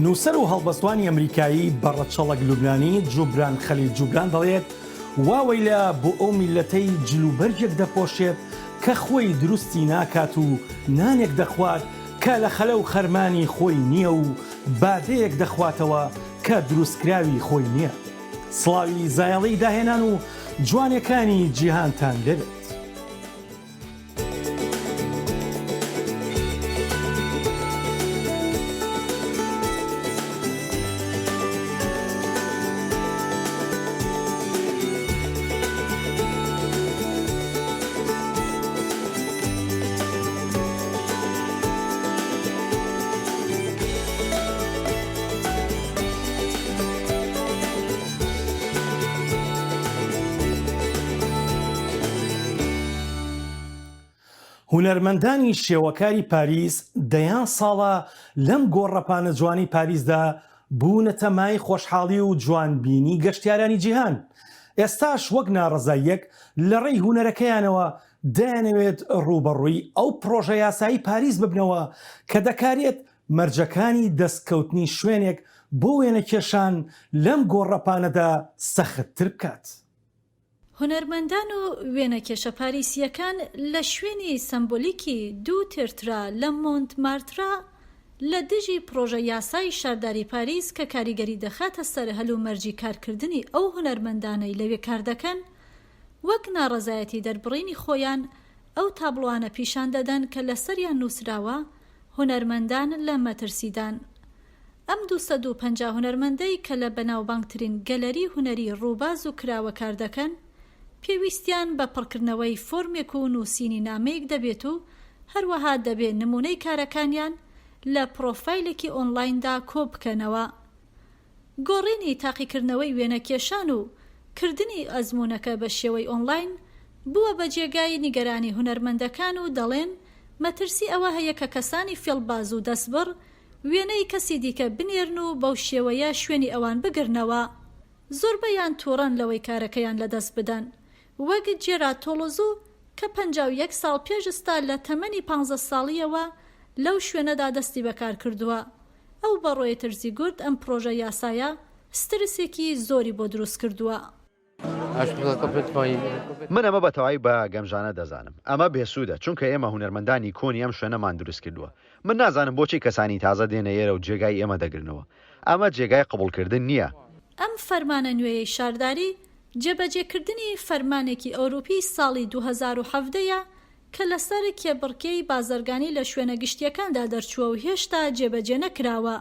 نووسەر و هەڵبەستوانی ئەمریکایی بەڕەچەڵک لوبنانی جوبران خەلیل جوبران دەڵێت واوەی لە بۆ ئەو میلەتەی جلوبەرجێک دەپۆشێت کە خۆی دروستی ناکات و نانێک دەخوات کە لە خەلە و خەرمانی خۆی نییە و بادەیەک دەخواتەوە کە دروستکراوی خۆی نییە. سڵاوی زایەڵەی داهێنان و جوانەکانی جیهانتان دەبێت. هونەرمەندانی شێوەکاری پاریس دەیان ساڵە لەم گۆڕەپانە جوانی پاریسدا بوونەتە مای خۆشحاڵی و جوانبینی گەشتیارانی جیهان. ئێستاش وەک ناڕەزاییەک لە ڕێی هونەرەکەیانەوە دەیانەوێت ڕوبەڕووی ئەو پرۆژە یاسایی پاریس ببنەوە کە دەکارێت مەرجەکانی دەستکەوتنی شوێنێک بۆ وێنەکێشان لەم گۆڕەپانەدا سەختتر بکات. هونەرمەندان و وێنەکێشە پاریسیەکان لە شوێنی سمبۆلیکی دوو تێرترا لە مۆنتمارترا لە دژی پرۆژە یاسای شارداری پاریس کە کاریگەری دەخاتە سەر هەلومەرجی کارکردنی ئەو هونەرمەندانەی لەوێ کار دەکەن وەک ناڕەزایەتی دەربڕینی خۆیان ئەو تابلوانە پیشان دەدەن کە لەسەریان نووسراوە هونەرمەندان لە مەترسیدان. ئەم 250 هونەرمەندەی کە لە بەناوبانگترین گەلەری هونەری ڕووباز و کراوە کار دەکەن پێویستیان بە پڕکردنەوەی فۆرمێک و نووسینی نامەیەک دەبێت و هەروەها دەبێت نمونەی کارەکانیان لە پرۆفایلێکی ئۆنلایندا کۆ بکەنەوە. گۆڕینی تاقیکردنەوەی وێنەکێشان و کردنی ئەزموونەکە بە شێوەی ئۆنلاین بووە بە جێگای نیگەرانی هونەرمەندەکان و دەڵێن مەترسی ئەوە هەیە کە کەسانی فێڵباز و دەستبڕ وێنەی کەسی دیکە بنێرن و بەو شێوەیە شوێنی ئەوان بگرنەوە. زۆربەیان تووڕەن لەوەی کارەکەیان لەدەست بدەن. وەک جێرا تۆڵۆزو کە 51 ساڵ پێشستا لە تەمەنی 15 ساڵیەوە لەو شوێنەدا دەستی بەکار کردووە. ئەو بەڕۆیە ترزی گورد ئەم پرۆژە یاسایە سترسێکی زۆری بۆ دروست کردووە. من ئەمە بەتەواوی بە گەمژانە دەزانم. ئەمە بێسوودە چونکە ئێمە هونەرمەندانی کۆنی ئەم شوێنەمان دروست کردووە. من نازانم بۆچی کەسانی تازە دێنە ئێرە و جێگای ئێمە دەگرنەوە. ئەمە جێگای قبولکردن نییە. ئەم فەرمانە نوێیەی شارداری جێبەجێکردنی فەرمانێکی ئەوروپی ساڵی 2017ە کە لەسەر کێبڕکەی بازرگانی لە شوێنە گشتیەکاندا دەرچووە و هێشتا جێبەجێ نەکراوە.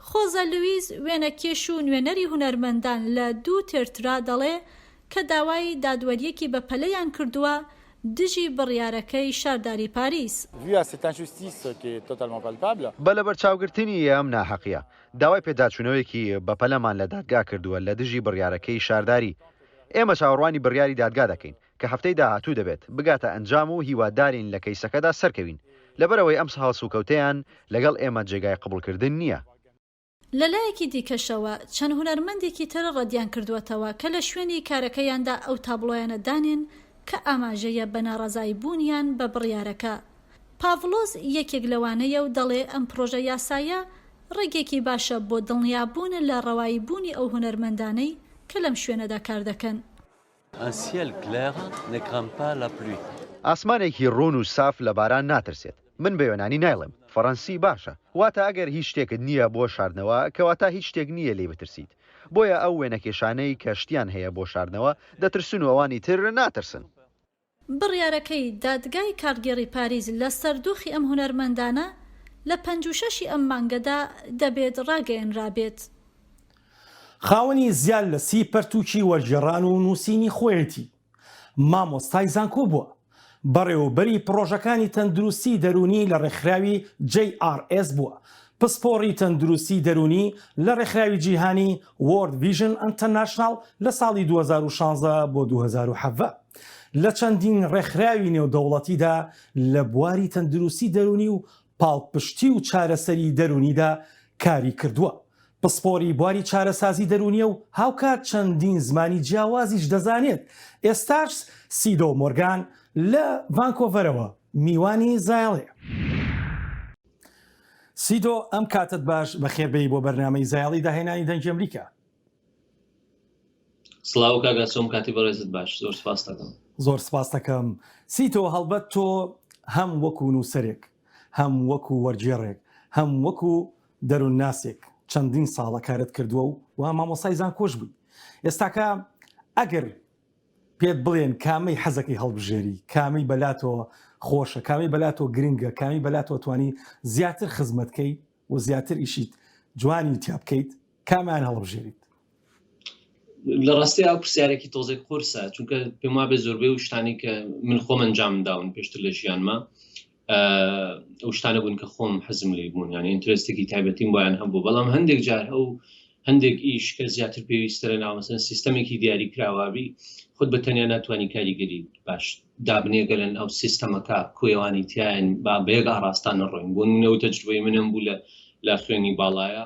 خۆزە لویز وێنەکێش و نوێنەری هونەرمەندان لە دوو تێرترا دەڵێ کە داوای دادوەریەکی بە پەلەیان کردووە دژی بڕیارەکەی شارداری پاریس. بە لەبەرچاوگرتنی ئەم ناحەقیە داوای پێداچوونەوەیەکی بەپەلەمان لە دادگا کردووە لە دژی بڕیارەکەی شارداری. ئێمە چاوەڕوانی بڕیاری دادگا دەکەین کە هەفتەی داهاتوو دەبێت بگاتە ئەنجام و هیوادارین لە کەیسەکەدا سەرکەوین لەبەرەوەی ئەم هەڵسوکەوتەیان لەگەڵ ئێمە جێگای قبولکردن نییە. لەلایەکی دیکەشەوە چەند هونەرمەندێکی تر ڕەدیان کردووەتەوە کە لە شوێنی کارەکەیاندا ئەو تابلۆیانە دانێن کە ئاماژەیە بە ناڕەزایی بوونیان بە بڕیارەکە. پاڤلۆز یەکێک لەوانەیە و دەڵێ ئەم پرۆژە یاسایە ڕێگێکی باشە بۆ دڵنیابوون لە ڕەوایی بوونی ئەو هونەرمەندانەی کە لەم شوێنەدا کار دەکەن. ئاسمانێکی ڕوون و ساف لە باران ناترسێت. من بە یۆنانی نایڵێم، فەڕەنسی باشە. واتە ئەگەر هیچ شتێکت نییە بۆ شاردنەوە کەواتە هیچ شتێک نییە لێ بترسیت. بۆیە ئەو وێنەکێشانەی کە شتیان هەیە بۆ شاردنەوە دەترسن و ئەوانی تر ناترسن. بڕیارەکەی دادگای کارگێڕی پاریس لە سەردۆخی ئەم هونەرمەندانە لە 56 ئەم مانگەدا دەبێت ڕاگەیەنرابێت. خاوەنی زیاد لە سی پەرتووکی وەرگێڕان و نووسینی خۆیەتی مامۆستای زانکۆ بووە. بەڕێوەبەری پرۆژەکانی تەندروستی دەرونی لە ڕێکخراوی JRS بووە. پسپۆڕی تەندروستی دەرونی لە ڕێکخراوی جیهانی World Vision International لە ساڵی 2016 بۆ 2017. لە چەندین ڕێکخراوی نێودەوڵەتیدا لە بواری تەندروستی دەرونی و پاڵپشتی و چارەسەری دەرونیدا کاری کردووە. پسپۆری بواری چارەسازی دەرونیە و هاوکات چەندین زمانی جیاوازیش دەزانێت. ئێستاش سیدۆ مۆرگان لە ڤانکۆڤەرەوە میوانی زایڵێ. سیدۆ ئەم کاتت باش بەخێربەی بۆ بەرنامەی زایاڵی داهێنانی دەنگی ئەمریکا. سڵاو کاگاسۆم کاتی بەڕێزت باش زۆر سپاس دەکەم. زۆر سپاس دەکەم. سیتۆ هەڵبەت تۆ هەم وەکو نووسەرێک، هەم وەکو وەرجێڕێک، هەم وەکو دەروون ناسێک چەندین ساڵە کارت کردووە و مامۆستای زانکۆش بووی. ئێستاکە ئەگەر پێت بڵێن کامەی حەزەکەی هەڵبژێری، کامی بەلاتەوە خۆشە، کامی بەلاتەوە گرنگە، کامی بەلاتەوە توانی زیاتر خزمەتکەی و زیاتر ئیشیت جوانی تیا بکەیت، کامیان هەڵبژێریت؟ لە ڕاستی ئەو پرسیارێکی تۆزێک قورسە، چونکە پێم وابێ زۆربەی و شتانی کە من خۆم ئەنجام داون پێشتر لە ژیانمە ئەو شتانە بوون کە خۆم حەزم لێ بوون، یعنی ئینترستێکی تایبەتیم بۆیان هەبوو، بەڵام هەندێک جار ئەو هەندێک ئیش کە زیاتر پێویسترە ناومەسەن سیستەمێکی دیاری کراوابی خود بە تەنیا ناتوانانی کاریگەری باش دابنێگەلن ئەو سیستەمەکە کوێوانی تیایان با بەیەک ئاراستان نەڕۆین. بۆ نمونە تەجروبەی منم بوو لە خوێنی باڵایە،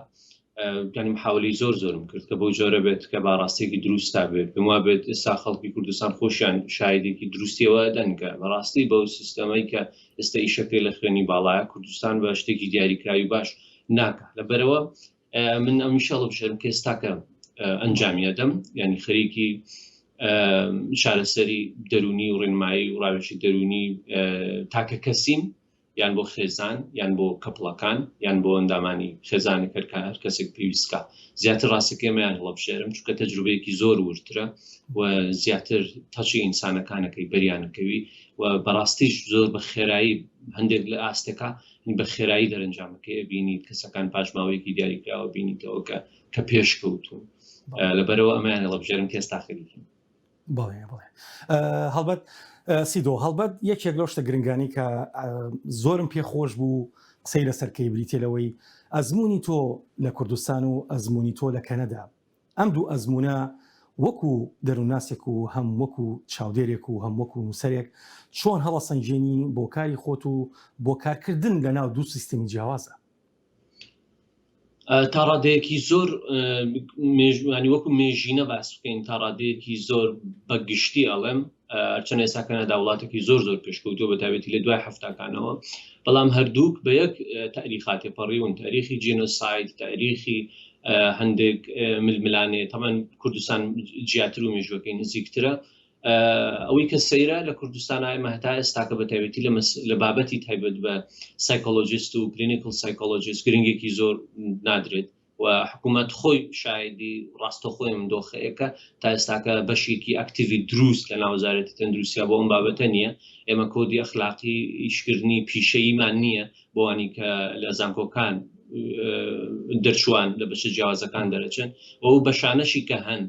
ینی محاولی زۆرم کرد کە بۆ جۆرە بێت کە باڕاستێکی دروستا بێت، پێم وا بێت ئێستا خەڵکی کوردستان خۆشیان شایدێکی دروستیەوە دەنکە بەڕاستی بەو سیستەمەی کە ئێستا ئیشەکەی لە خوێنی باڵایە کوردستان بە شتێکی دیاریکراوی باش ناکە. لەبەرەوە من ئەمیشە بژێرم کە ئێستاکە ئەنجامیەدەم، ینی خەریکی شارەسەری دەرونی و ڕێنمایی و ڕاوێژی دەرونی تاکە کەسیم، یان بۆ خێزان، یان بۆ کەپڵەکان، یان بۆ ئەندامانی خێزانی کەرکە هەر کەسێک پێویستکە زیاتر ڕاستەکەمیان هەڵەبژێرم، چونکە تەجروبەیەکی زۆر ورترە و زیاتر تەچی ئینسانەکانەکەی بەریانەکەوی و بەڕاستیش زۆر بە خێرایی هەندێک لە ئاستەکە بە خێرایی دەرەنجامەکەی بینیت کەسەکان پاشماوەیەکی دیاریکراوە بینیتەوە کە پێشکەوتون. لەبەرەوە ئەمەیان هەڵەبژێرم کە ئێستا خەریکین. بەڵێ هەڵبەت سیدۆ هەڵبەت یەکێک لەو شتە گرنگانی کە زۆرم پێخۆش بوو قسەی لەسەرکەی بریتێلەوەی ئەزمموی تۆ لە کوردستان و ئەزمموی تۆ لە کەنەدا. ئەم دوو ئەزمونە وەکو دەروونناسێک و هەم وەکو چاودێرێک و هەم وەکو نووسەرێک چۆن هەڵە سەنجێنی بۆ کاری خۆت و بۆ کارکردن لە ناو دوو سیستەمی جیاوازە؟ تا ڕادەیەکی زۆر ینی وەکو مێژینە باس بکەین، تا ڕادەیەکی زۆر بەگشتی ئەڵێم چەند ئێستا کەنەدا وڵاتێکی زۆر پێشکەوتووە بە تایبەتی لە دوای هەفتاکانەوە، بەڵام هەردووک بە یەک تاریخاتی پەڕیون، تاریخی جینۆساید، تاریخی هەندێک ململانێ تەمان کوردستان جیاتر و مێژوەکەی نزیکترە. ئەوەی کە سەیرە لە کوردستان ئێمە هەتا ئێستاکە بە تایبەتی لە بابەتی تایبەت بە سایکۆلۆجیست و کلینیکل سایکۆلۆجیست گرنگێکی زۆر نادرێت و حکوومەت خۆی شایدی ڕاستەخۆی دۆخەیەکە تا ئێستاکە بەشێکی ئەکتیڤی دروست لە ناوزارەتی تەندروستیا بۆ ئەم بابەتە نییە. ئێمە کۆدی ئەخلاقی ئیشکردنی پیشەییمان نییە بۆوانی کە لە زانکۆکان دەرچوان لە بەشە جیاوازەکان دەرەچن و ئەو بەشانەشی کە هەن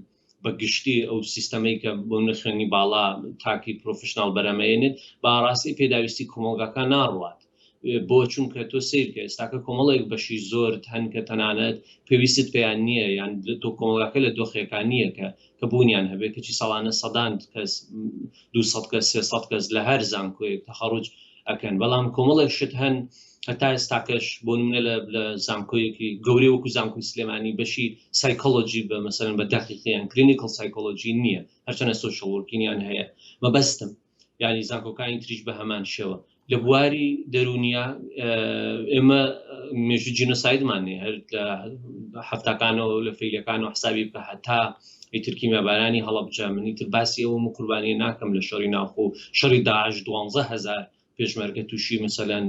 بە گشتی ئەو سیستەمەی کە بۆ نخوێنی باڵا تاکی پرۆفشنال بەرەمەێنێت بەڕاستی پێداویستی کۆمەڵگەکان ناڕوات. بۆ چونکە تۆ سیر کە ئێستاکە کۆمەڵێک بەشی زۆر هەن کە تەنانەت پێویستت پێیان نییە، یان تۆ کۆمەڵگەکە لە دۆخەکان نییە کە بوونیان هەبێت کەچی ساڵانە سەدان کەس 200 کەس 300 کەس لە هەر زانکۆیەک تەخەڕوج ئەکەن، بەڵام کۆمەڵێک شت هەن هەتا ئێستاکەش بۆ نمونە لە زانکۆیەکی گەورەی وەکو زانکۆی سلێمانی بەشی سایکۆلۆجی بە مەسەلەن بە دەقیقیان کلینیکل سایکۆلۆجی نییە، هەرچەنە سۆشیەڵ وەرکینیان هەیە. مەبەستم یعنی زانکۆکانی تریش بە هەمان شێوە لە بواری دەرونیا ئێمە مێژوی جینۆسایدمان هەر لە هەفتاکانەوە لە فەیلەکانەوە حسابی بکە هەتا ئیتر کیمیابارانی هەڵەبجە من ئیتر باسی ئەوم و قوربانی ناکەم لە شەڕی ناوخۆ شەڕی داعش 12,000 پێشمەرگە تووشی مەسەلەن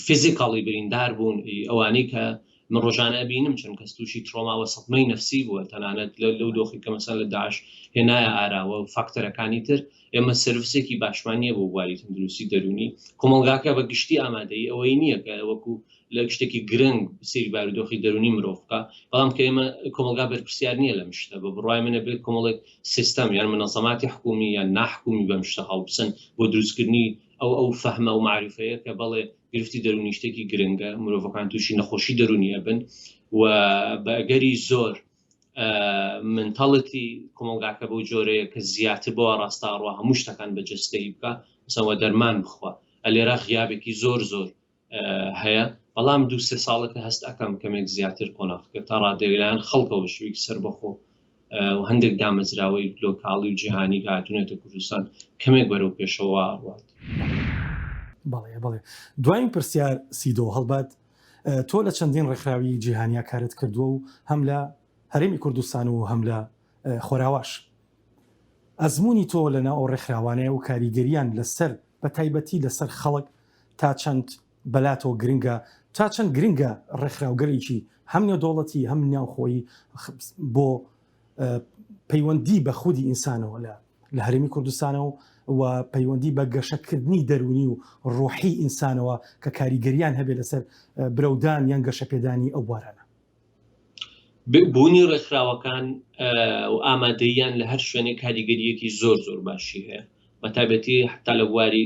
فیزیکاڵی بریندار بوون، ئەوانەی کە من ڕۆژانە بینم چەند کەس تووشی ترۆما وەسەڵمەی نەفسی بووە تەنانەت لەو دۆخی کە مەسەلەن لە داعش هێنایە ئاراوە و فاکتەرەکانی تر. ئێمە سرویسێکی باشمانیە بۆ بواری تەندروستی دەرونی، کۆمەڵگاکە بە گشتی ئامادەی ئەوەی نییە کە وەکو لە شتێکی گرنگ سری بارودۆخی دەرونی مرۆڤکە، بەڵام کە ئێمە کۆمەڵگا بەرپرسیار نییە لە مشتە بە بڕای منە بێت کۆمەڵێک سیستەم یان منەظەماتی حکومی یان ناحکومی بە مشتە هەڵبسن بۆ دروستکردنی ئەو فەهمە و معریفەیە کە بەڵێ گرفتی دەرونی شتێکی گرنگە، مرۆڤەکان تووشی نەخۆشی دەرونیە بن و بەگەری زۆر منتاڵەتی کۆمەڵگاکە بەو جۆرەیە کە زیاتر بۆ ڕاستاڕوە هەموو شتەکان بەجستەی بکە، مەسەڵەن دەرمان بخوا. ئەلێرە غیابێکی زۆر هەیە، بەڵام 2-3 ساڵەکە هەست ئەەکەم کەمێک زیاتر کۆناکە تا ڕادێلایەن خەڵکەوە شوێکی سەربەخۆ و هەندێک دامەزراوەی لۆکاڵی و جیهانی هاتوونێتە کوردستان کەمێک بەرەو پێشەوە ڕوات. بەڵێ دوایین پرسیار سیدۆ هەڵبەت تۆ لە چەندین ڕێکخراوی جیهانیا کارت کردووە و هەم لە هەرێمی کوردستان و هەم لە خۆراواش. ئەزمموی تۆ لەنا ئەو ڕێکخراوانەیە و کاریگەریان لەسەر بە تایبەتی لەسەر خەڵک تا چەند بەلاتەوە گرنگە تا چەند گرنگە ڕێکخراوگەرێکی هەم نێودوڵەتی هەم ناوخۆی بۆ پەیوەندی بە خودی ئینسانەوە لە هەرێمی کوردستانەوە و پەیوەندی بە گەشەکردنی دەرونی و ڕۆحی ئینسانەوە کە کاریگەریان هەبێت لەسەر برەودان یان گەشە پێدانی ئەو بوارانە. بوونی ڕێکخراوەکان و ئامادەیان لە هەر شوێنێک کاریگەریەکی زۆر زۆر باشی هەیە بە تایبەتی حتا لە بواری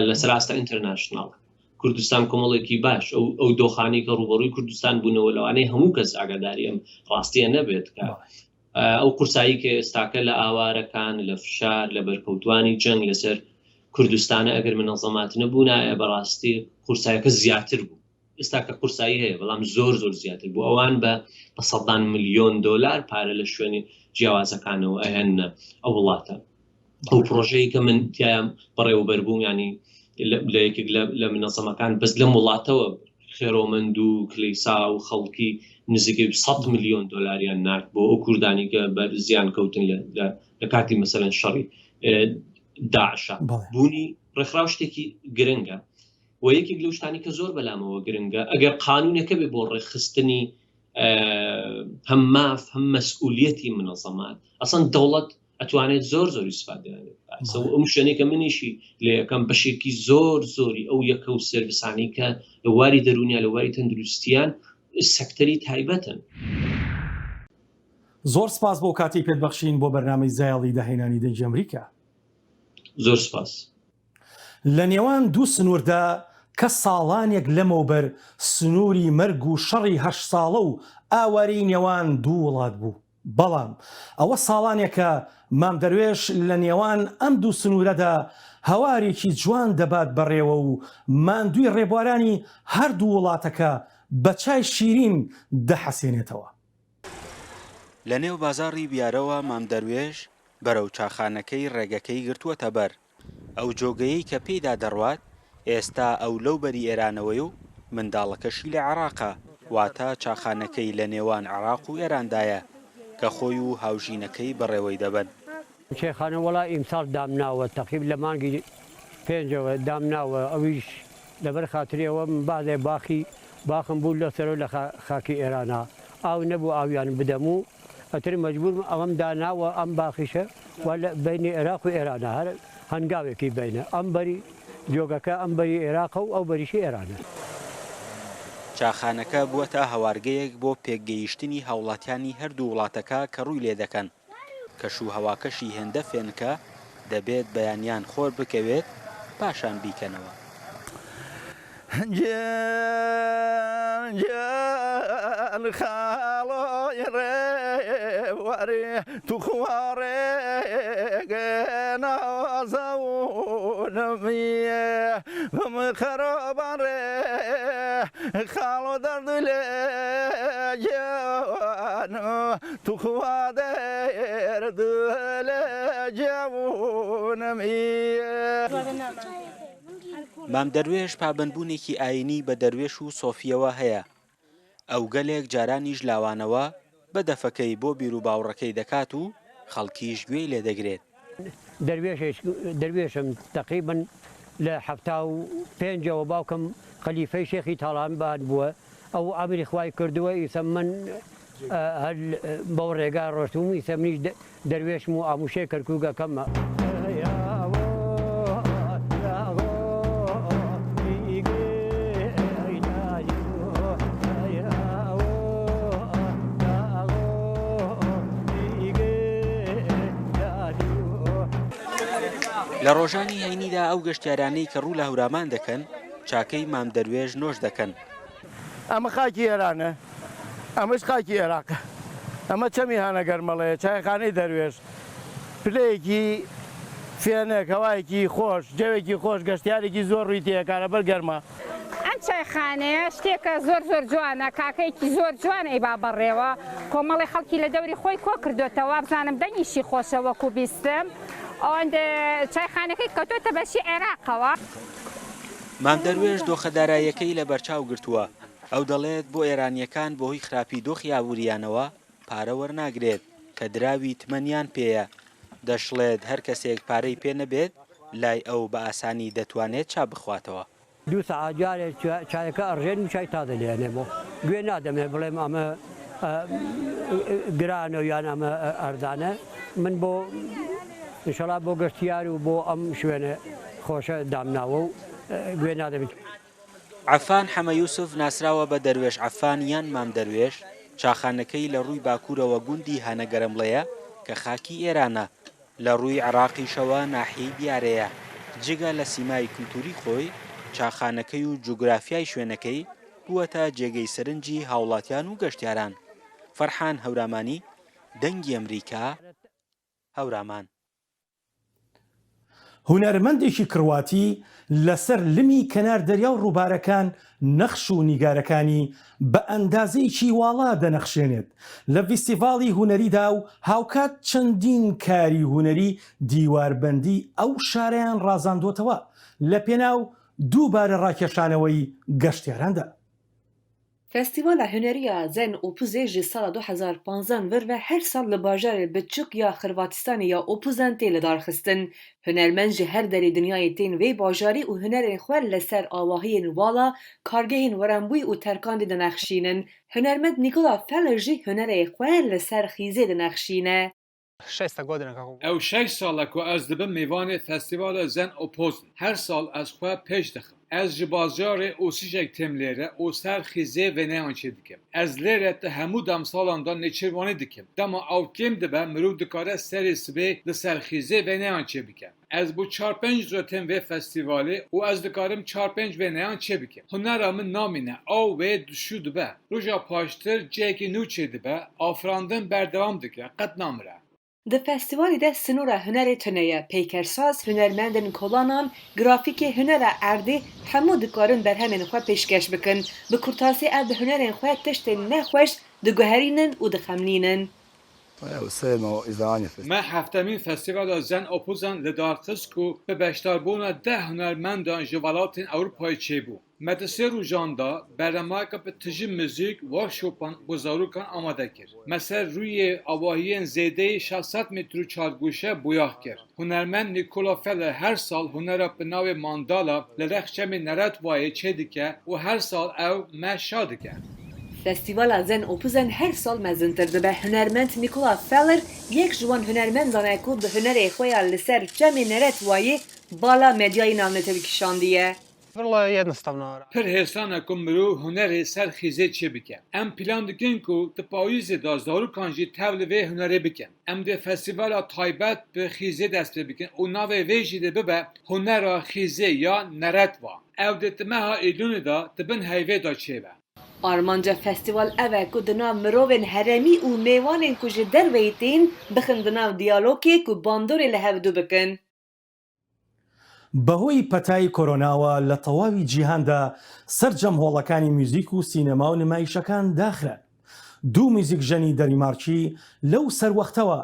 لە سەراستا ئینتەرناشناڵ کوردستان کۆمەڵێکی باش ئەو دۆخانی کە ڕوبەڕووی کوردستان بوونەوە لەوانەیە هەموو کەس ئاگاداری ئەم ڕاستیە نەبێت کە ئەو قورسایی کە ئێستاکە لە ئاوارەکان لە فشار لە بەرکەوتوانی جەنگ لەسەر کوردستانە ئەگەر منەظەمات نەبوونایە بەڕاستی قورسایەکە زیاتر بوو. ئێستا کە قورسایی هەیە بەڵام زۆر زۆر زیاتر بوو ئەوان بە سەدان ملیۆن دۆلار پارە لە شوێنی جیاوازەکانەوە ئەهێنە ئەو وڵاتە. ئەو پرۆژەیە کە من تیایە بەڕێوەبەر بووم ینی لە یەکێک لە منەظەمەکان بەس لەم وڵاتەوە خێرۆمەند و کلیسا و خەڵکی نزیکەی 100 ملیۆن دۆلاریان نرد بۆ ئەو کوردانی کە بە زیان کەوتن لە کاتی مەسەلەن شەڕی داعشە. بوونی ڕێکخراو شتێکی گرنگە و یەکێک لەو شتانی کە زۆر بەلامەوە گرنگە ئەگەر قانونێکە بێ بۆ ڕێکخستنی هەم ماف هەم مەسئولیەتی منەظەمات ئەسڵەن دەوڵەت ئەتوانێت زۆر زۆر ئیسفادەیانێت. ئەم شوێنێک کە منیشی لە یەکەم بەشێکی زۆر زۆری ئەو یەکە و سێرڤیسانی کە لە واری دەرونیا لە واری تەندروستیان سەکتەری تایبەتن. زۆر سپاس بۆ کاتی پێدبەخشین بۆ بەرنامەی زایڵی داهێنانی دەنگی ئەمریکا. زۆر سپاس. لە نێوان دوو سنووردا کە ساڵانێک لەمەوبەر سنووری مەرگ و شەڕی 8 ساڵە و ئاوارەی نێوان دوو وڵات بوو. بەڵام ئەوە ساڵانێکە مام دەروێش لە نێوان ئەم دوو سنوورەدا هەوارێکی جوان دەبات بەڕێوە و ماندووی ڕێبوارانی هەردوو وڵاتەکە بە چای شیرین دەحەسێنێتەوە. لە نێو بازاڕی بیارەوە مام دەروێش بەرەو چاخانەکەی ڕێگەکەی گرتووەتە بەر ئەو جۆگەیەی کە پێیدا دەڕوات ئێستا ئەو لەو بەری ئێرانەوەی و منداڵەکەشی لە عێراقە واتە چاخانەکەی لە نێوان عێراق و ئێراندایە کە خۆی و هاوژینەکەی بەڕێوەی دەبن. شێخانە وڵای ئیمساڵ دامناوە تەقیب لە مانگی 5ەوە دامناوە ئەویش لەبەر خاتریەوە من بازێ باخم بوو لە سەرۆ لە خاکی ئێرانە ئاو نەبوو ئاویان بدەم و ئەتر مەجبور ئەوەم داناوە ئەم باخیشە بینی عێراق و ئێرانە هەر هەنگاوێکی بینە ئەم بەری جۆگەکە ئەم بەری عێراقە و ئەو بەریشی ئێرانە. چاخانەکە بووەتە هەوارگەیەک بۆ پێکگەیشتنی هاوڵاتیانی هەردوو وڵاتەکە کە ڕووی لێ دەکەن. کەشوو هەواکەشی هێندە فێنکە دەبێت بەیانیان خۆر بکەوێت پاشان بیکەنەوە. خاڵۆی ڕێوەری توخوارێگەنازەونمیە بمخەرۆبان ڕێ خاڵۆ دەرد لێ جوان توخوا دەرد لێ جوونمیە. مام دەروێش پابەندبوونێکی ئاینی بە دەروێش و سۆفیەوە هەیە. ئەو گەلێک جارانیش لاوانەوە بە دەفەکەی بۆ بیر و باوڕەکەی دەکات و خەڵکیش گوێی لێ دەگرێت. دەروێشم تقریبن لە 75ەوە باوکەم خەلیفەی شێخی تاڵانبان بووە ئەو ئامری خوای کردووە ئیسە من هەر بەو ڕێگا ڕۆشتوم ئیسە منیش دەروێشم و ئاموشەی کەرکووگەکەمە. لە ڕۆژانی هەینیدا ئەو گەشتیارانەی کە ڕوو لە هەورامان دەکەن چاکەی مام دەروێژ نۆش دەکەن. ئەمە خاکی ئێرانە ئەمەش خاکی عێراقە ئەمە چەمی هانە گەرمەڵەیە چایخانەی دەروێش پلەیەکی فێنێک هەوایەکی خۆش جەوێکی خۆش گەشتیارێکی زۆر ڕووی تێکارە بەر گەرمە. ئەم چایخانەیە شتێکە زۆر زۆر جوانە کاکەیەکی زۆر جوانە ئەی با بەڕێوە کۆمەڵی خەڵکی لە دەوری خۆی کۆ کردوێتەوە بزانم دەنگیشی خۆشە وەکو بیستم ئەوەندە چایخانەکەی کەوتۆتە بەشی عێراقەوە. مامدەروێش دۆخەداراییەکەی لە بەرچاو گرتووە ئەو دەڵێت بۆ ئێرانیەکان بۆهۆی خراپی دۆخی ئابووریانەوە پارە وەرناگرێت کە دراوی تمەنیان پێیە دەشڵێت هەر کەسێک پارەی پێ نەبێت لای ئەو بە ئاسانی دەتوانێت چا بخواتەوە 2 سەعات جارێک چایەکە ئەڕژێن و چای تازە لێنێ بۆ گوێ نادەمێ بڵێم ئەمە گرانە یان ئەمە ئەردانە من بۆ ئینشەڵا بۆ گەشتیار و بۆ ئەم شوێنە خۆشە دامناوە و گوێ نادەبێت. عەفان حەمە یوسف ناسراوە بە دەروێش عەفان یان مام دەروێش چاخانەکەی لە ڕووی باکوورەوە گوندی هەنەگەرمڵەیە کە خاکی ئێرانە لە ڕووی عێراقیشەوە ناحیەی دیارەیە جگە لە سیمای کولتوری خۆی چاخانەکەی و جوگرافیای شوێنەکەی بووەتە جێگەی سەرنجی هاوڵاتیان و گەشتیاران. فەرحان هەورامانی دەنگی ئەمریکا هەورامان. هونەرمەندێکی کرواتی لەسەر لمی کەنار دەریا و ڕووبارەکان نەخش و نیگارەکانی بە ئەندازەیەکی واڵا دەنەخشێنێت لە فیستیڤاڵی هونەریدا و هاوکات چەندین کاری هونەری دیواربەندی ئەو شارەیان ڕازاندوتەوە لە پێناو دووبارە ڕاکێشانەوەی گەشتیاراندا. فستیوالا هنریya Zen Opuzê ji sala 2015 vir ve her sal li bajarê biçûk ya Xirvatistanê ya Opuzan tê lidarxistin. Hunermend ji her derê dinyayê tên vê bajarî û hunerên xwe li ser awahiyên wala, kargehên werembûyî û terkandê dinexşînin. Hunermend Nikola Feller jî hunerê xwe li ser xîzê dinexşîne. Ew 6 sala ku ez dibim mêvanê Festîvala Zen Opuzn. Her sal ez xwe pêş dixim. Ez ji bajarê osîjek têm lêre û ser xîzê veneyan çê dikim. Ez lêre te hemû demsalan da nêçîrvanî dikim. Dema ew kêm dibe mirov dikare serê sibê li ser xîzê veneyan çê bike. Ez bu 4-5 roj têm vê festîvalê û ez dikarim 4-5 veneyan çê bikim. Hunera min namîne ew wê dişû dibe. Roja paştir cihekî nû çê dibe, afirandin berdewam dike, qet namire. Di festîvalê de sinora hunerê tune ye. Peykersaz, hunermendên kolanan, grafîkê hunera erdê hemû dikarin berhemên xwe pêşkeş bikin. Bi kurtasî ev bi hunerên xwe tiştên nexweş diguherînin û dixemnînin. Me heftemîn Festîvala Zen Opuzan li darxist ku bi beşdarbûna 10 hunermendan ji welatên Ewropayê çêbû. Me di sê rojan da beremaka bi tijî müzik, workshopan û zarokan amade kir. Me ser rûyê awahiyên zêdeyê 600 metrû çargûşe bûyah kir. Hunermend Nikola Feller her sal hunera bi navê mandala li rexçemê Neretvayê çê dike û her sal ew me şa dike. Festîvala Zen Opuzan her sal mezintir dibe. Hunermend Nikola Feller yek ji wan hunermendan e ku bi hunerê xwe ya li ser çemê Neretvayê bala medyayê navnetevî kişandiye. Pir hêsane ku mirov hunerê ser xîzê çê bike. Em plan dikin ku di payîzê da zarokan jî tev li vê hunerê bikin. Em dê festîvala taybet bi xîzê dest pê bikin û navê vê jî de bibe Hunera Xîzê ya Neretva. Ew di meha Îlûnê da dibin heyvê da çêbe. Armanca festîval ev e ku di nav mirovên heremî û mêvanên ku ji derveyê tên bixin di nav diyalogê ku bandorê li hev dû bikin. بەهۆی پەتای کۆرۆناوە لە تەواوی جیهاندا سەرجەم هۆڵەکانی میوزیک و سینەما و نمایشەکان داخران. دوو میوزیکژەنی دەریمارکی لەو سەروەختەوە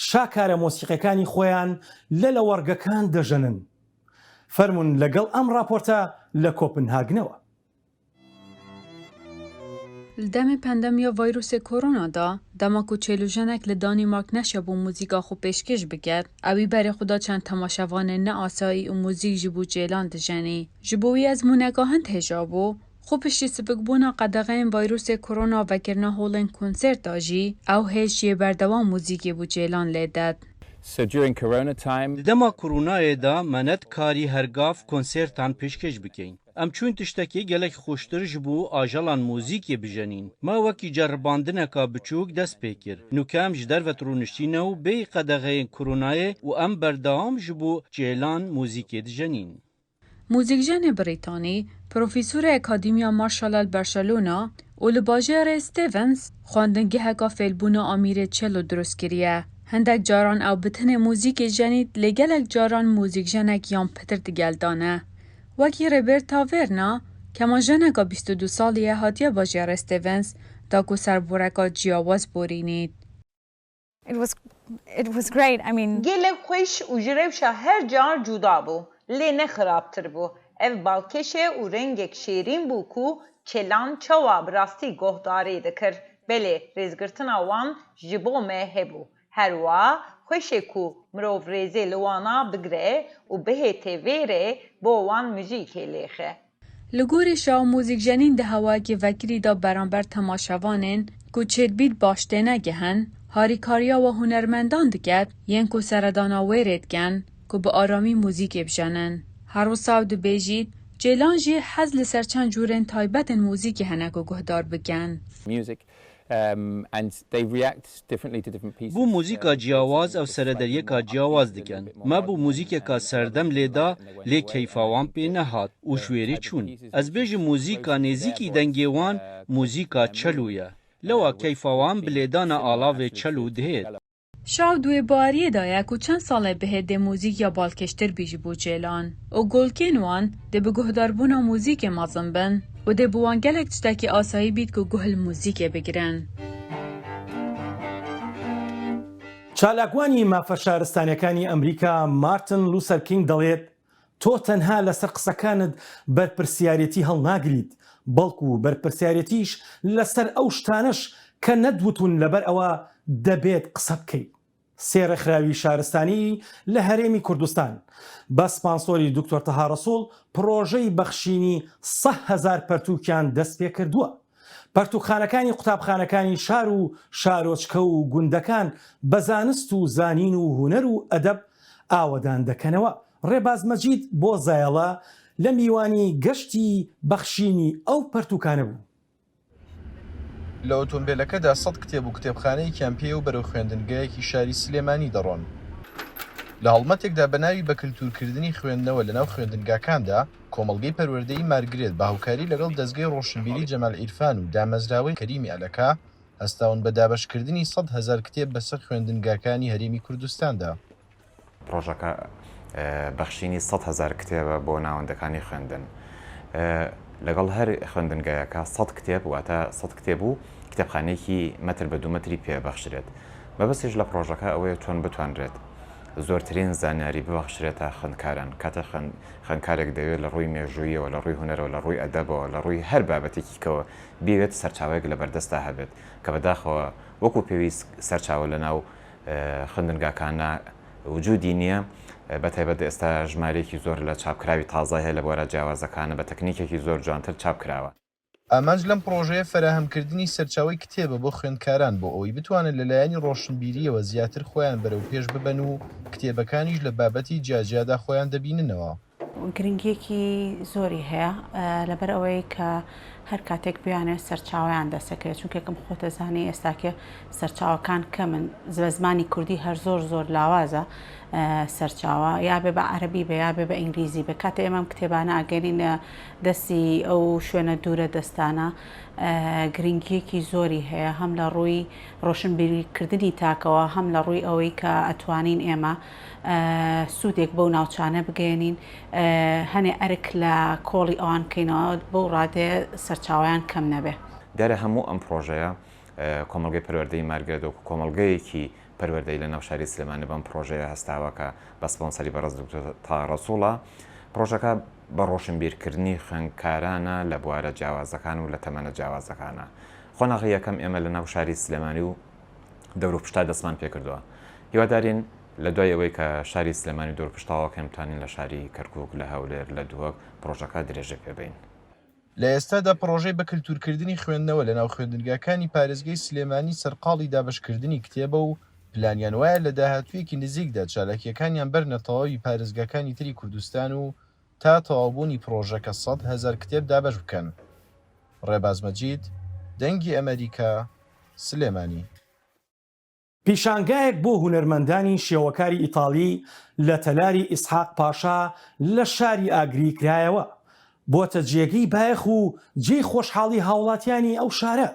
شاکارە مۆسیقیەکانی خۆیان لە لەوەرگەکان دەژەنن. فەرمون لەگەڵ ئەم راپۆرتە لە کۆپنهاگنەوە. Li demê pandemiya vayrosê korona da dema ku çêlûjenek li Danîmark neşebû mûzîka xwe pêşkêş bike, ewî berê xwe da çend temaşevanên neasayî û mûzîk ji bo cêlan dijenî. Ji bo wî ezmûneka hin hêjabû, xwe piştî sibikbûna qedexeyên vayrosê korona vekirina holên konserta jî ew hêj yê berdewam mûzîkê bû cêlan lê det. Di dema koronayê da me net karî hergav konsertan pêşkêş bikin. Em çûn tiştekî gelek xweştir ji bo ajalan mûzîkê bijenîn. Me wekî ceribandineka biçûk dest pê kir. Nûke em ji derve rûniştîne û bê qedexeyên koronayê û em berdewam ji bo cêlan mûzîkê dijenîn. Mûzîkjenê Brîtanî, profîsora Akademiya Marshall Barcelona û li bajarê Stevens xwendingeheka fêlbûna amîrê çelo dروست kiriye. Hindek caran ew bi tinê mûzîkê jenî lê gelek caran mûzîkjenek yan pitir digeldane. Wekî Robert Taverna, kemajeneka 22 salî ye hatiye bajarê Stevens, da ku serboreka ciyawaz borînît. Gelek xweş û ji rewşa her car cuda bû, lê ne xirabtir bû. ev balkeşe û rengek şêrîn bû ku kelan çawa bi rastî guhdarê dikir. Belê rêzgirtina wan ji bo me hebû. Her wa xweş e ku mirov rêzê li wana bigire û bihêtê vê rê bo wan muzîkê lêxe. Li gorî şaw mûzîkjenîn di hewayekî vekirî da beramber temaşevanên ku çêdbît baş tê negihin, harîkariya we hunermendan diket yên ku seredana wêrê dikin ku bi aramî mûzîkê bijenin. Her wisa dibêjît cêlan jî hez li ser çend cûrên taybetên mûzîkê hene ku guhdar bikin. بۆ موزیکا جیاواز ئەو سەرەدەریەکە جیاواز دکەن مە بۆ موزیکێکا سەردەم لێدا لێ کەیفاوان پێ نەهات و شوێری چوون ئەس بێژم موزیکا نێزیکی دەنگێوان موزیکا چەلویە لەوە کەیفاوان بلێدانە ئاڵاوێ چەل و دهێت شاو دوێ bariyê ku çend salê bihêdê mûzik ya balkêştir bî ji bo cêlan û golkên wan dê bi guhdarbûna mûzîkê mezin bin û dê bi wan gelek tiştekî asayî bît ku guh li mûzîkê bigirin. چالاکوانی مافە شارستانیەکانی ئەمریکا مارتن لوسەر کینگ دەڵێت تۆ تەنها لەسەر قسەکانت بەرپرسیارەتی هەڵناگریت بەڵکو بەرپرسیارەتیش لەسەر ئەو شتانەش کە نەدوتون لەبەر ئەوە دەبێت قسە بکەیت. سێڕێکخراوی شارستانی لە هەرێمی کوردستان بە سپانسۆری دکتۆر تەها ڕەسوڵ پرۆژەی بەخشینی 100,000 پەرتووکیان دەست پێ کردووە. پەرتوخانەکانی قوتابخانەکانی شار و شارۆچکە و گوندەکان بە زانست و زانین و هونەر و ئەدەب ئاوەدان دەکەنەوە. ڕێباز مەجید بۆ زایەڵە لە میوانی گەشتی بەخشینی ئەو پەرتوکانە بوو. لە ئۆتۆمبیلەکەدا 100 کتێب و کتێبخانەیەکیان پێ و بەرەو خوێندنگایەکی شاری سلێمانی دەڕۆن. لە هەڵمەتێکدا بە ناوی بە کللتورکردنی خوێندنەوە لەناو خوێندنگاکاندا کۆمەڵگەی پەروەردەی مارگرێت بە هاوکاری لەگەڵ دەستگای ڕۆشنبیری جەمال عیرفان و دامەزراوەی کەریمی ئەلەکا هەستاون بە دابەشکردنی 100,000 کتێب بەسەر خوێندنگاکانی هەرێمی کوردستاندا. پرۆژەکە بەخشینی 100,000 کتێبە بۆ ناوەندەکانی خوێندن. لەگەڵ هەر خوێندنگایەکە 100 کتێب واتە 100 کتێب و کتێبخانەیەکی مەتر بە 2 مەتری پێبەخشرێت. مەبەستیش لە پرۆژەکە ئەوەیە چۆن بتوانرێت زۆرترین زانیاری ببەخشرێتە خوێندکاران کاتە خوێندکارێک دەوێت لە ڕووی مێژوویەوە لە ڕووی هونەرەوە لە ڕووی ئەدەبەوە لە ڕووی هەر بابەتێکیکەوە بێوێت سەرچاوەیەک لە بەردەستا هەبێت کە بەداخەوە وەکو پێویست سەرچاوە لە ناو خوێندنگاکانە وجودی نییە بەتایبەت ئێستا ژمارەیەکی زۆر لە چاپکراوی تازای هەیە لە بۆرە جیاوازەکانە بە تەکنیکێکی زۆر جوانتر چاپ کراوە. ئامانج لەم پرۆژەیە فەراهەمکردنی سەرچاوی کتێبە بۆ خوێندکاران بۆ ئەوەی بتوانن لەلایەنی ڕۆشنبیریەوە زیاتر خۆیان بەرەو پێش ببەن و کتێبەکانیش لە بابەتی جیاجیادا خۆیان دەبیننەوە. گرنگێکی زۆری هەیە لەبەر ئەوەی کە هەر کاتێک بیانێت سەرچاویان دەسەکرێت چونکێکم خۆتە زانی ئێستاکە سەرچاوەکان کەمن بە زمانی کوردی هەر زۆر لاوازە سەرچاوە یا بێ بە عەرەبی بە یا بێ بە ئینگلیزی بە کاتێ ئێمەم کتێبانە ئەگەرینە دەستی ئەو شوێنە دوورە دەستانە گرنگیەکی زۆری هەیە هەم لە ڕووی ڕۆشنبیریکردنی تاکەوە هەم لە ڕووی ئەوەی کە ئەتوانین ئێمە سوودێک بەو ناوچانە بگەێنین هەنێ ئەرک لە کۆڵی ئەوان بکەینەوە بۆ ڕادێ سەرچاویان کەم نەبێ. دیارە هەموو ئەم پرۆژەیە کۆمەڵگەی پەروەردەی مارگرێت و کۆمەڵگەیەکی پەروەردەی لە ناو شاری سلێمانی بەم پرۆژەیە هەستاوەکە بە سپۆنسەری بەڕێز دکتۆر تەها ڕەسوڵە. پرۆژەکە بە ڕۆشنبیرکردنی خوێندکارانە لە بوارە جیاوازەکان و لە تەمەنە جیاوازەکانە. خۆناغی یەکەم ئێمە لە ناو شاری سلێمانی و دەوروپشتا دەستمان پێ کردووە. هیوادارین لە دوای ئەوەی کە شاری سلێمانی دەوروپشتاوە کەمتوانین لە شاری کەرکووک لە هەولێر لە دووەک پرۆژەکە درێژە پێبین. لە ئێستادا پرۆژەی بە کللتورکردنی خوێندنەوە لە ناو خوێندنگاکانی پارێزگای سلێمانی سەرقاڵی دابشکردنی کتێبە و پلانیان وایە لە داهاتوویەکی نزیکدا چالاکیەکانیان بەرنە تەواوی پارێزگاکانی تری کوردستان و تا تەواوبوونی پرۆژەکە 100,000 کتێب دابش بکەن. ڕێباز مەجید دەنگی ئەمریکا سلێمانی. پیشانگایەک بۆ هونەرمەندانی شێوەکاری ئیتاڵی لە تەلاری ئیسحاق پاشا لە شاری ئاگری کرایەوە بۆتە جێگەی بایەخ و جێی خۆشحاڵی هاوڵاتیانی ئەو شارە.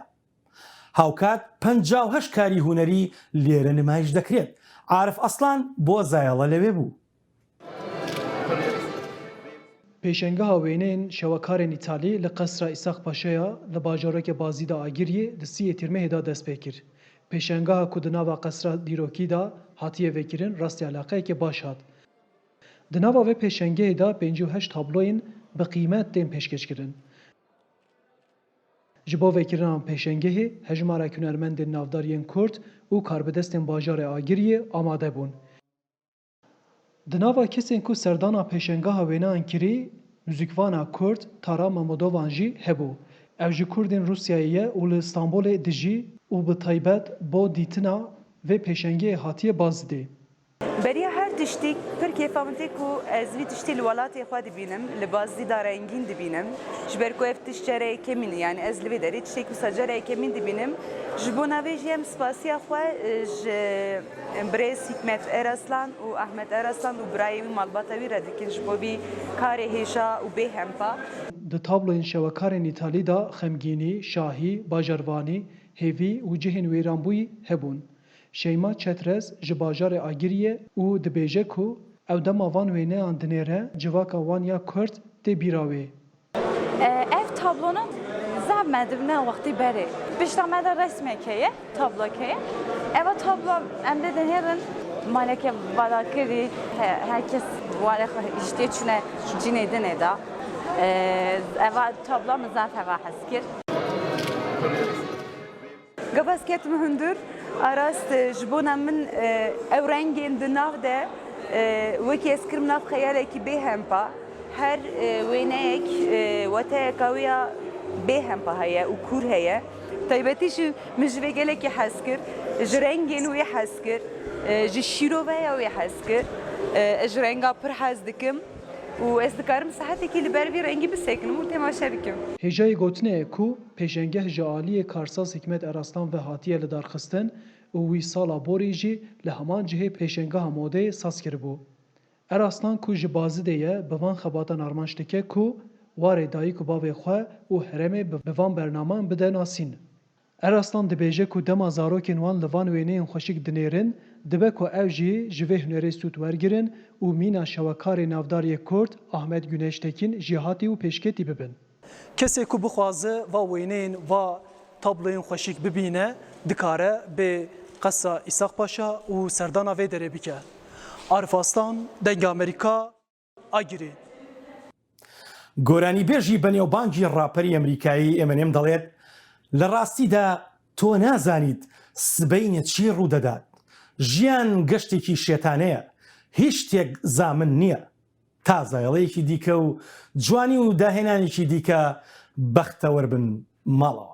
هاوکات 58 کاری هونەری لێرە نمایش دەکرێت. عارف ئەسڵان بۆ زایەڵە لەوێ بوو. پێشەنگەها وێنەیەن شەوەکارên ئیتالی لە قەسرا ئیسحاق پاشەیە لە باژارێکە بازیدا ئاگریە di 30 تیرمەهێدا دەست پێ کرد. پێشەنگەها ku di nava qesra dîrokî da hatiye vekirin rastî alaqeyekê baş hat. Di nava vê pêşengeyê de 58 tabloyên bi qîmet tên pêşkêşkirin. Ji bo vekirina pêşengehê hejmarek hunermendên navdariyên Kurd û karbidestên bajarê Agiriyê amade bûn. Di nava kesên ku serdana pêşengeha wêneyan kirî, muzîkvana Kurd Tara Mamodovan jî hebû. Ev ji Kurdên Rusyayê ye û li Stenbolê dijî û bi taybet bo dîtina vê pêşengehê hatiye bazidê. Beriya her tiştî pir kêfa min tê ku ez vî tiştî li welatê xwe dibînim, li bazî da rengîn dibînim. Ji ber ku ev tişt cereyê kemîn yani ez li vê derê tiştê ku sa cereyê kemîn dibînim. Ji bo navê jî em spasiya xwe ji Birêz Hikmet Eraslan û Ahmet Eraslan û birayê wî malbata wî re dikin ji bo vî karê hêja û bêhempa. Di tabloyên şewekarên Îtalî da xemgînî, şahî, bajarvanî, hêvî û cihên wêranbûyî hebûn. Şeyma Çetrez ji bajarê Agiriyê û dibêje ku ew dema van wêneyan dinêre civaka wan ya Kurd tê bîra wê. Ev tablonun zav me dibine wextî berê. Pişta me de resmek heye, tablok heye. Eva tablo em de dinêrin maleke vadakirî herkes wale îştê çûne cinê dinê da. Eva tablo min zav heva hez kir. Gavaz ketim hundur arast ji bo min ew rengên di nav de wekî ez kirim nav xeyalekî bêhempa. Her wêneyek weteyeka wî ya bêhempa heye û kûr heye. Taybetî jî min ji vê gelekî hez kir, ji rengên wê hez kir, ji şîroveya wê hez kir. Ez ji renga pir hez dikim û ez dikarim sahetekî li ber vî rengî bisekinim û temaşe bikim. Hêjayê gotinê ye ku pêşengeh ji aliyê Karsaz Hikmet Eraslan ve hatiye li darxistin û wî sala borê jî li heman cihê pêşengeha modeyê saz kiribû. Eraslan ku ji Bazidê ye bi van xebatan armanc dike ku warê dayîk û bavê xwe û herêmê bi van bernaman bide nasîn. Eraslan dibêje ku dema zarokên wan li van wêneyên xweşik dinêrin, dibe ku ev jî ji vê hunerê stût wergirin û mîna şewekarê navdariyê Kurd Ahmet Güneştekin jî hatî û pêşketî bibin. Kesê ku bixwaze va wêneyên va tabloyên xweşik bibîne, dikare bê qesa İshak Paşa û serdana vê derê bike. Arif Aslan, Deng Amerîka, Agirî. گۆرانیبێژی بەنێوبانگی ڕاپەری ئەمریکایی ئێمەنێم دەڵێت لە ڕاستیدا تۆ نازانیت سبەینت چی ڕوودەدات. ژیان گەشتێکی شێتانەیە، هیچ شتێک زامن نییە. تازایەڵەیەکی دیکە و جوانی و داهێنانێکی دیکە بەختەوەربن ماڵەوە.